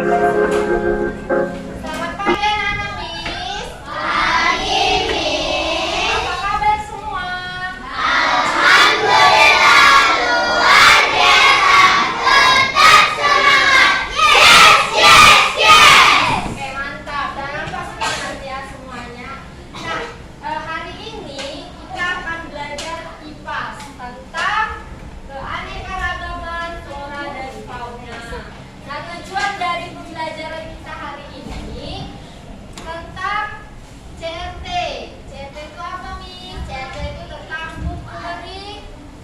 Selamat pagi anak-anak Miss. Pagi Miss. Apa kabar semua? Alhamdulillah luar biasa. Tetap semangat. Yes, yes, yes. Oke mantap. Dan pasti semangat ya semuanya. Nah hari ini kita akan belajar IPAS tentang keanekaragaman flora dan fauna. Nah tujuan dari pembelajaran kita hari ini tentang CRT. CRT itu apa nih? CRT itu tentang buku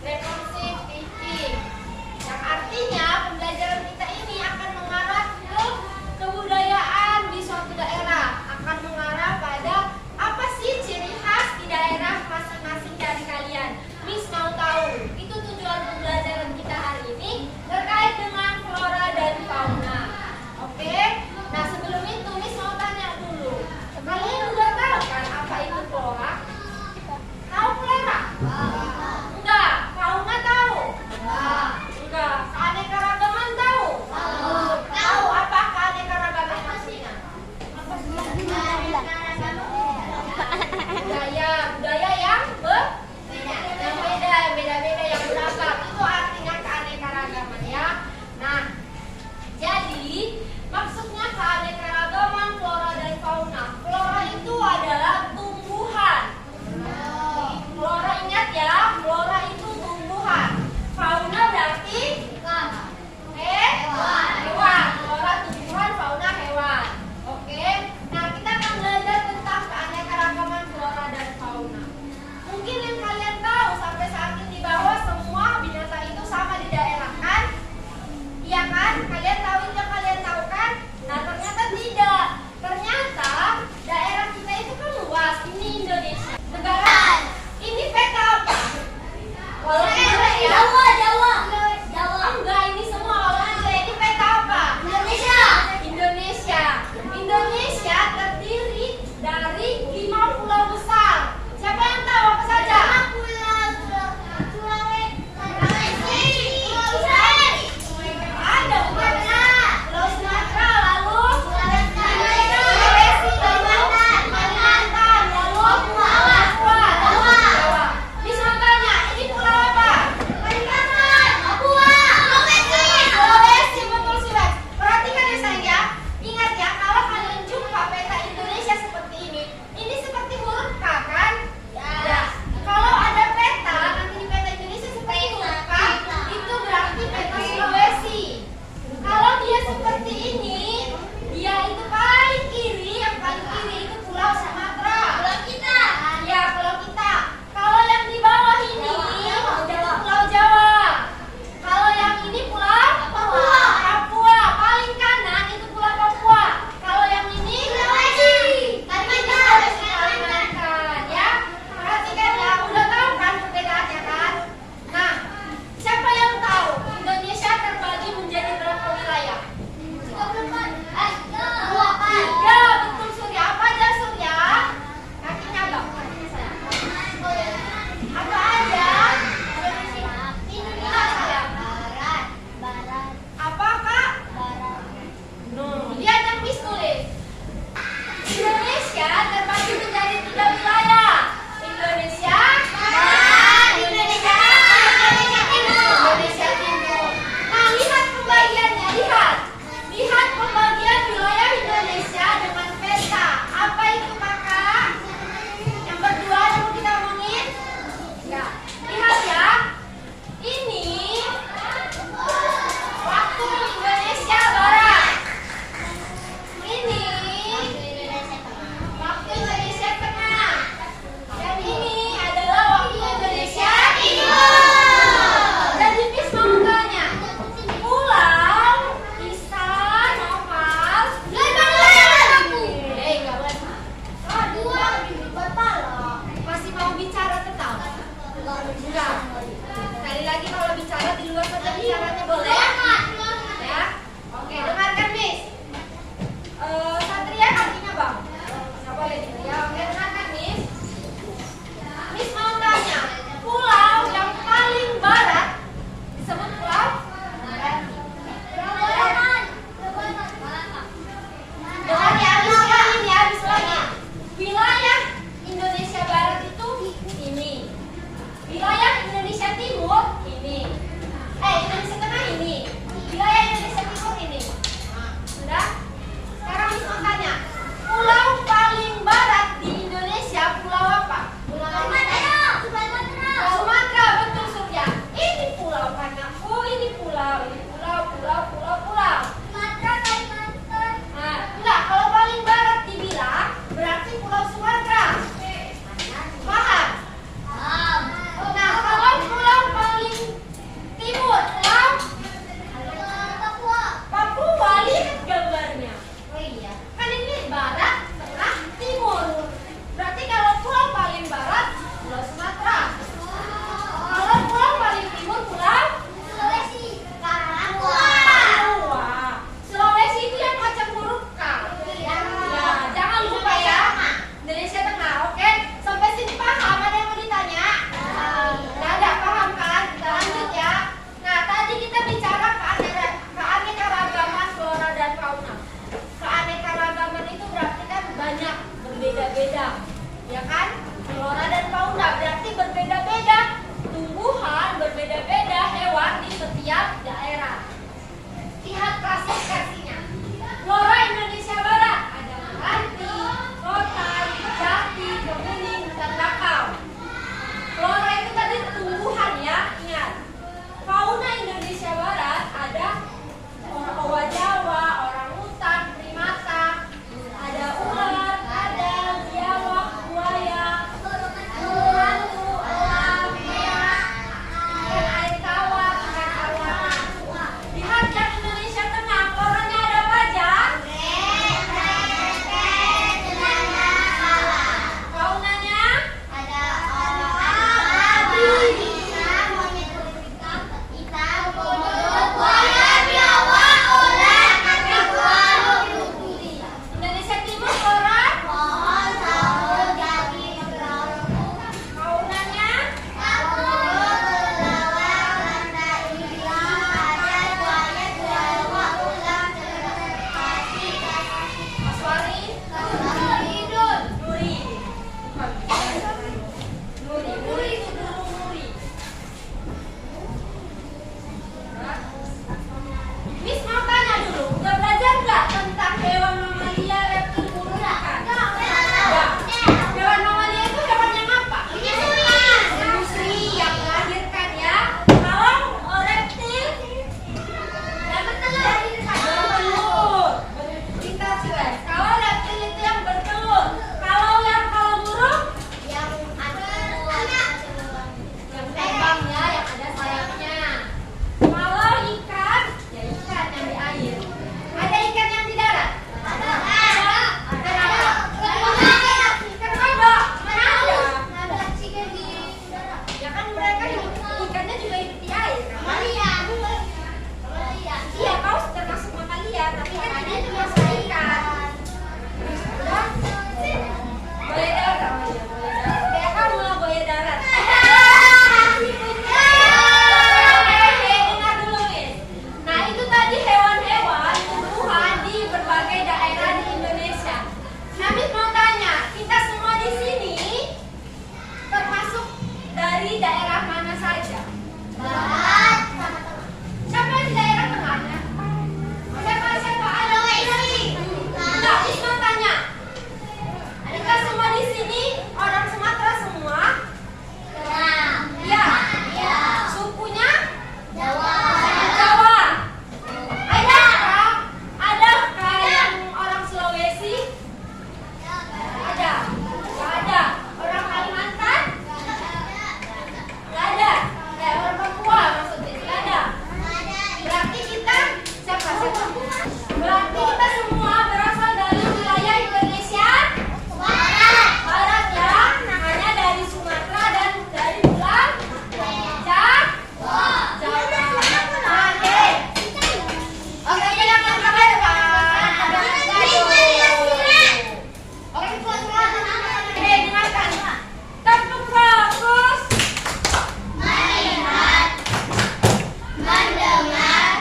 recursive thinking. Yang artinya pembelajaran kita ini akan mengarah ke kebudayaan di suatu daerah. Akan mengarah pada apa sih ciri khas di daerah masing-masing dari kalian. Miss mau tahu. Itu tujuan pembelajaran kita hari ini terkait dengan flora dan fauna. Oke? Nah sebelum itu Miss mau tanya dulu. Kalian udah tahu kan apa itu flora? Tahu flora? Enggak. Fauna tahu? Enggak. Keanekaragaman tahu? Tahu apa keanekaragaman maksudnya? Budaya yang beda-beda yang beragam. Itu artinya keanekaragaman ya. Nah, jadi maksudnya keanekaragaman flora dan fauna. Flora itu adalah tumbuhan. Flora ingat ya, flora itu tumbuhan. Fauna berarti hewan. Flora tumbuhan, fauna hewan. Oke. Nah, kita akan belajar tentang keanekaragaman flora dan fauna. Mungkin yang kalian tahu sampai saat ini bahwa semua binatang itu sama di daerah kan? Iya kan? Kalian tahu kan? Nah Tadi termasuk ikan. Buaya darat. Oh iya, buaya darat. Kayak kamu lah buaya darat. Dengar dulu, Miss. Nah, itu tadi hewan-hewan tumbuhan di berbagai daerah di Indonesia. Nah, Miss mau tanya, kita semua di sini termasuk dari daerah mana saja? Barat. Siapa di daerah tengahnya? Siapa? Ada ini. Enggak, Miss mau tanya. Kita semua di sini orang Sumatera semua? Ya. Sukunya? Jawa. Jawa. Adakah yang orang Sulawesi? Ada. Nggak ada. Orang Kalimantan? Nggak ada. Orang Papua maksudnya? Nggak ada. Berarti kita siapa? Berarti kita semua berasal dari wilayah Indonesia Barat ya. Namanya dari Sumatera dan dari pulau Jawa. Oke, yang pertama depan. Oke, dengarkan. Tepuk fokus. Melihat, mendengar,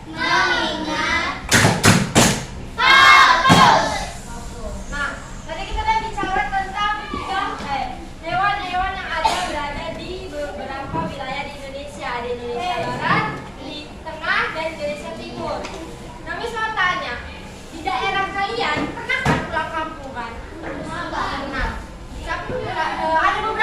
mengingat, fokus. Nah, tadi kita udah bicara tentang hewan-hewan yang ada berada di beberapa wilayah di Indonesia. Di Indonesia Barat, di Tengah, dan Indonesia Timur. Nah, Miss mau tanya, di daerah kalian pernah kan pulang kampung kan? Pernah. Siapa ada beberapa